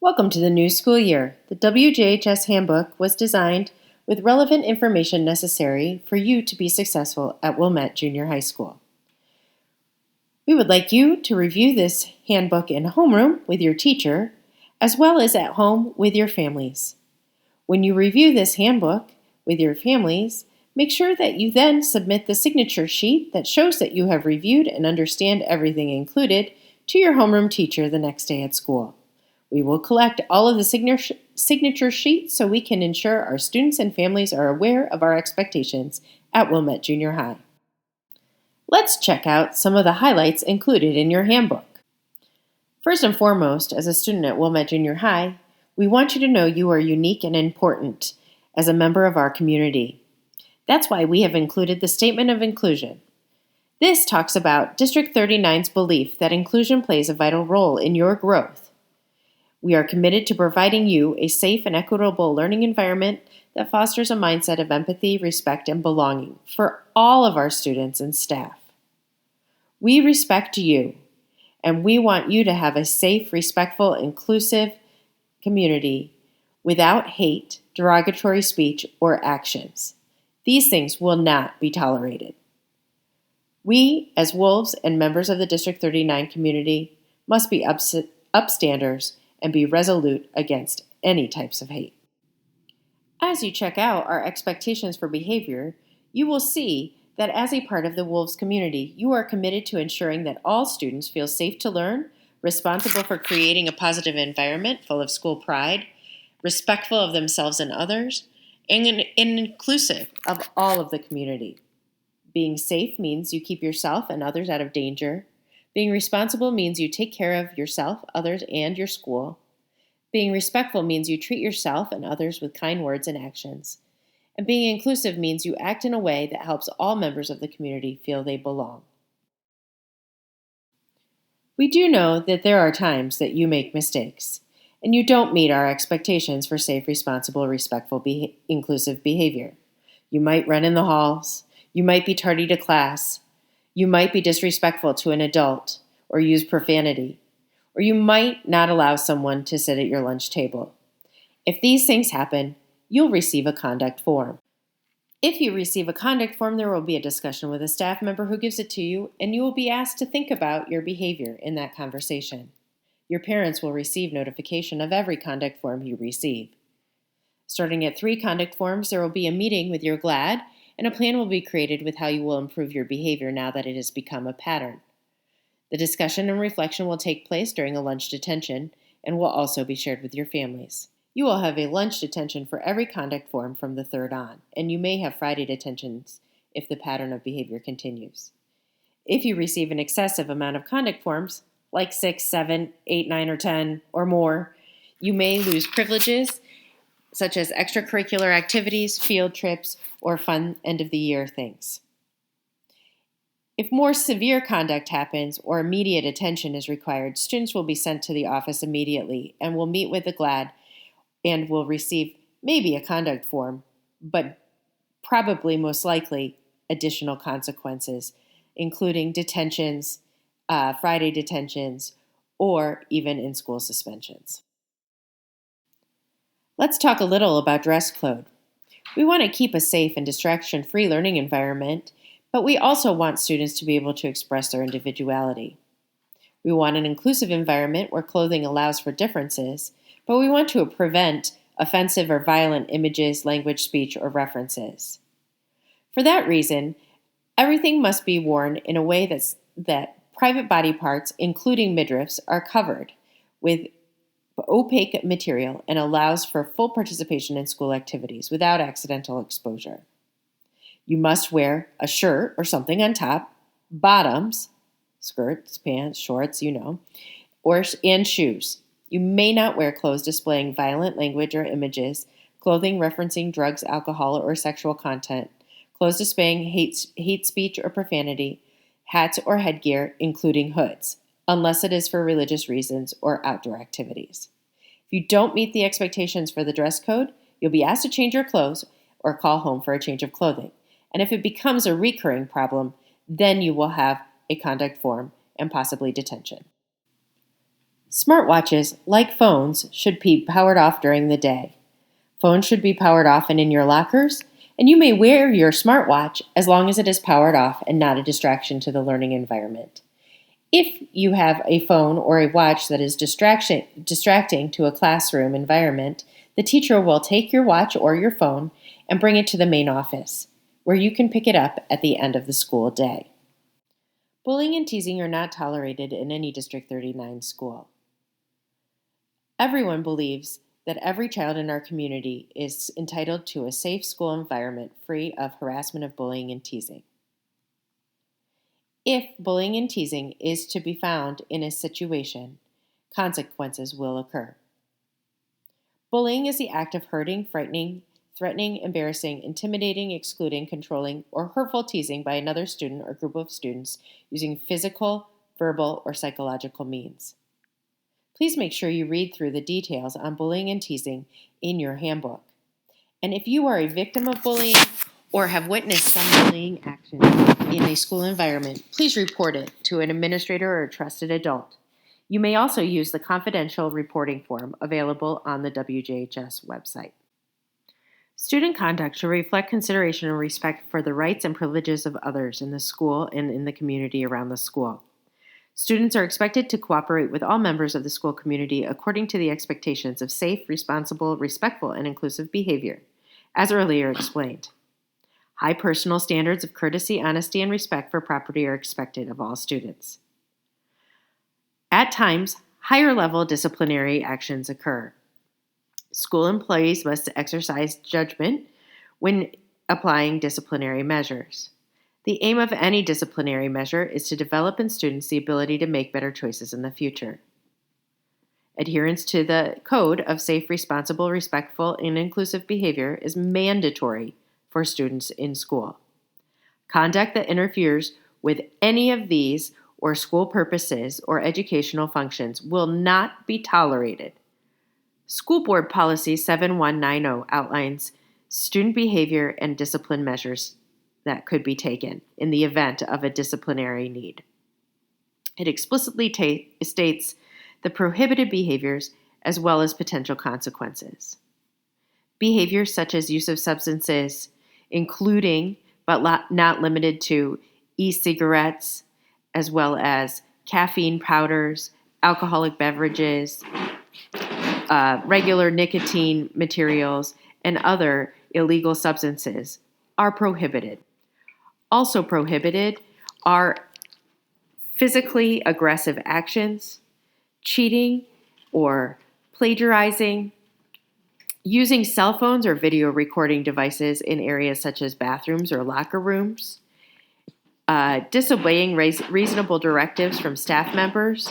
Welcome to the new school year. The WJHS handbook was designed with relevant information necessary for you to be successful at Wilmette Junior High School. We would like you to review this handbook in homeroom with your teacher, as well as at home with your families. When you review this handbook with your families, make sure that you then submit the signature sheet that shows that you have reviewed and understand everything included to your homeroom teacher the next day at school. We will collect all of the signature sheets so we can ensure our students and families are aware of our expectations at Wilmette Junior High. Let's check out some of the highlights included in your handbook. First and foremost, as a student at Wilmette Junior High, we want you to know you are unique and important as a member of our community. That's why we have included the Statement of Inclusion. This talks about District 39's belief that inclusion plays a vital role in your growth. We are committed to providing you a safe and equitable learning environment that fosters a mindset of empathy, respect, and belonging for all of our students and staff. We respect you, and we want you to have a safe, respectful, inclusive community without hate, derogatory speech, or actions. These things will not be tolerated. We, as wolves and members of the District 39 community, must be upstanders and be resolute against any types of hate. As you check out our expectations for behavior, you will see that as a part of the Wolves community, you are committed to ensuring that all students feel safe to learn, responsible for creating a positive environment full of school pride, respectful of themselves and others, and inclusive of all of the community. Being safe means you keep yourself and others out of danger. Being responsible means you take care of yourself, others, and your school. Being respectful means you treat yourself and others with kind words and actions. And being inclusive means you act in a way that helps all members of the community feel they belong. We do know that there are times that you make mistakes, and you don't meet our expectations for safe, responsible, respectful, inclusive behavior. You might run in the halls. You might be tardy to class. You might be disrespectful to an adult or use profanity, or you might not allow someone to sit at your lunch table. If these things happen, you'll receive a conduct form. If you receive a conduct form, there will be a discussion with a staff member who gives it to you, and you will be asked to think about your behavior in that conversation. Your parents will receive notification of every conduct form you receive. Starting at 3 conduct forms, there will be a meeting with your GLAD, and a plan will be created with how you will improve your behavior now that it has become a pattern. The discussion and reflection will take place during a lunch detention and will also be shared with your families. You will have a lunch detention for every conduct form from the 3rd on, and you may have Friday detentions if the pattern of behavior continues. If you receive an excessive amount of conduct forms, like 6, 7, 8, 9, or 10, or more, you may lose privileges such as extracurricular activities, field trips, or fun end-of-the-year things. If more severe conduct happens or immediate attention is required, students will be sent to the office immediately and will meet with the GLAD and will receive maybe a conduct form, but probably most likely additional consequences, including detentions, Friday detentions, or even in-school suspensions. Let's talk a little about dress code. We want to keep a safe and distraction-free learning environment, but we also want students to be able to express their individuality. We want an inclusive environment where clothing allows for differences, but we want to prevent offensive or violent images, language, speech, or references. For that reason, everything must be worn in a way that private body parts, including midriffs, are covered with opaque material and allows for full participation in school activities without accidental exposure. You must wear a shirt or something on top, bottoms, skirts, pants, shorts, and shoes. You may not wear clothes displaying violent language or images, clothing referencing drugs, alcohol, or sexual content, clothes displaying hate speech or profanity, hats or headgear, including hoods, unless it is for religious reasons or outdoor activities. If you don't meet the expectations for the dress code, you'll be asked to change your clothes or call home for a change of clothing. And if it becomes a recurring problem, then you will have a conduct form and possibly detention. Smartwatches, like phones, should be powered off during the day. Phones should be powered off and in your lockers, and you may wear your smartwatch as long as it is powered off and not a distraction to the learning environment. If you have a phone or a watch that is distracting to a classroom environment, the teacher will take your watch or your phone and bring it to the main office, where you can pick it up at the end of the school day. Bullying and teasing are not tolerated in any District 39 school. Everyone believes that every child in our community is entitled to a safe school environment free of harassment of bullying and teasing. If bullying and teasing is to be found in a situation, consequences will occur. Bullying is the act of hurting, frightening, threatening, embarrassing, intimidating, excluding, controlling, or hurtful teasing by another student or group of students using physical, verbal, or psychological means. Please make sure you read through the details on bullying and teasing in your handbook. And if you are a victim of bullying or have witnessed some bullying action in a school environment, please report it to an administrator or a trusted adult. You may also use the confidential reporting form available on the WJHS website. Student conduct should reflect consideration and respect for the rights and privileges of others in the school and in the community around the school. Students are expected to cooperate with all members of the school community according to the expectations of safe, responsible, respectful, and inclusive behavior, as earlier explained. High personal standards of courtesy, honesty, and respect for property are expected of all students. At times, higher-level disciplinary actions occur. School employees must exercise judgment when applying disciplinary measures. The aim of any disciplinary measure is to develop in students the ability to make better choices in the future. Adherence to the code of safe, responsible, respectful, and inclusive behavior is mandatory for students in school. Conduct that interferes with any of these or school purposes or educational functions will not be tolerated. School Board Policy 7190 outlines student behavior and discipline measures that could be taken in the event of a disciplinary need. It explicitly states the prohibited behaviors as well as potential consequences. Behaviors such as use of substances, including but not limited to e-cigarettes, as well as caffeine powders, alcoholic beverages, regular nicotine materials, and other illegal substances are prohibited. Also prohibited are physically aggressive actions, cheating or plagiarizing, using cell phones or video recording devices in areas such as bathrooms or locker rooms, disobeying reasonable directives from staff members,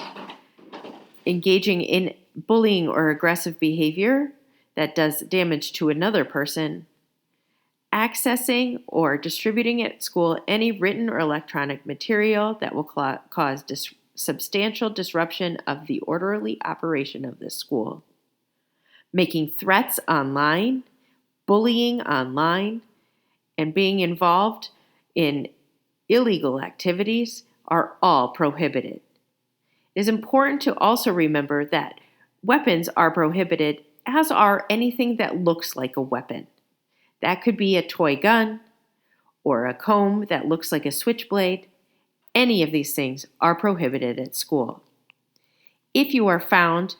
engaging in bullying or aggressive behavior that does damage to another person, accessing or distributing at school any written or electronic material that will cause substantial disruption of the orderly operation of the school, making threats online, bullying online, and being involved in illegal activities are all prohibited. It is important to also remember that weapons are prohibited, as are anything that looks like a weapon. That could be a toy gun or a comb that looks like a switchblade. Any of these things are prohibited at school. If you are found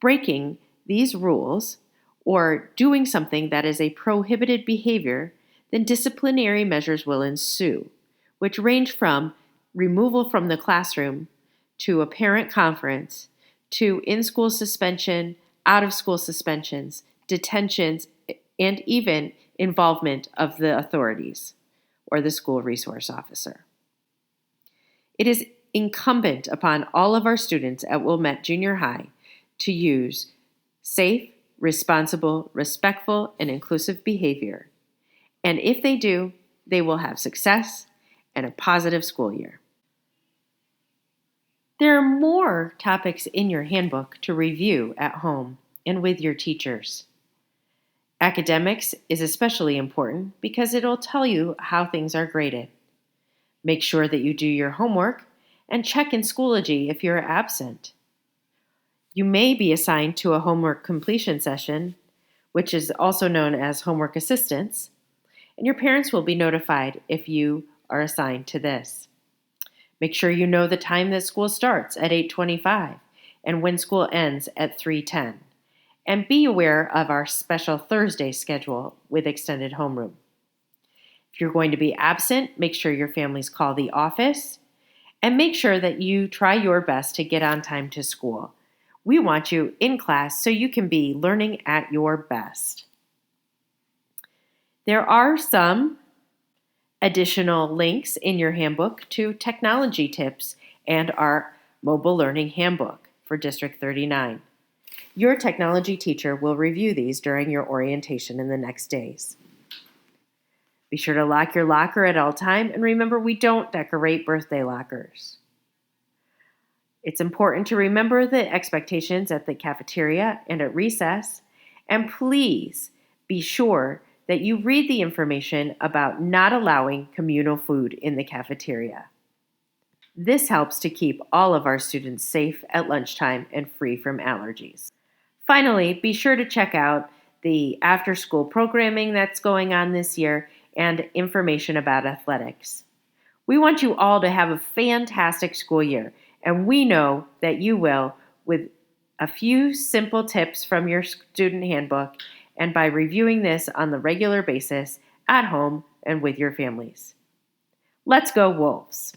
breaking these rules or doing something that is a prohibited behavior, then disciplinary measures will ensue, which range from removal from the classroom to a parent conference to in-school suspension, out-of-school suspensions, detentions, and even involvement of the authorities or the school resource officer. It is incumbent upon all of our students at Wilmette Junior High to use safe, responsible, respectful, and inclusive behavior. And if they do, they will have success and a positive school year. There are more topics in your handbook to review at home and with your teachers. Academics is especially important because it'll tell you how things are graded. Make sure that you do your homework and check in Schoology if you're absent. You may be assigned to a homework completion session, which is also known as homework assistance, and your parents will be notified if you are assigned to this. Make sure you know the time that school starts at 8:25 and when school ends at 3:10. And be aware of our special Thursday schedule with extended homeroom. If you're going to be absent, make sure your families call the office and make sure that you try your best to get on time to school. We want you in class so you can be learning at your best. There are some additional links in your handbook to technology tips and our mobile learning handbook for District 39. Your technology teacher will review these during your orientation in the next days. Be sure to lock your locker at all time, and remember, we don't decorate birthday lockers. It's important to remember the expectations at the cafeteria and at recess, and please be sure that you read the information about not allowing communal food in the cafeteria. This helps to keep all of our students safe at lunchtime and free from allergies. Finally, be sure to check out the after-school programming that's going on this year and information about athletics. We want you all to have a fantastic school year, and we know that you will with a few simple tips from your student handbook and by reviewing this on the regular basis at home and with your families. Let's go Wolves!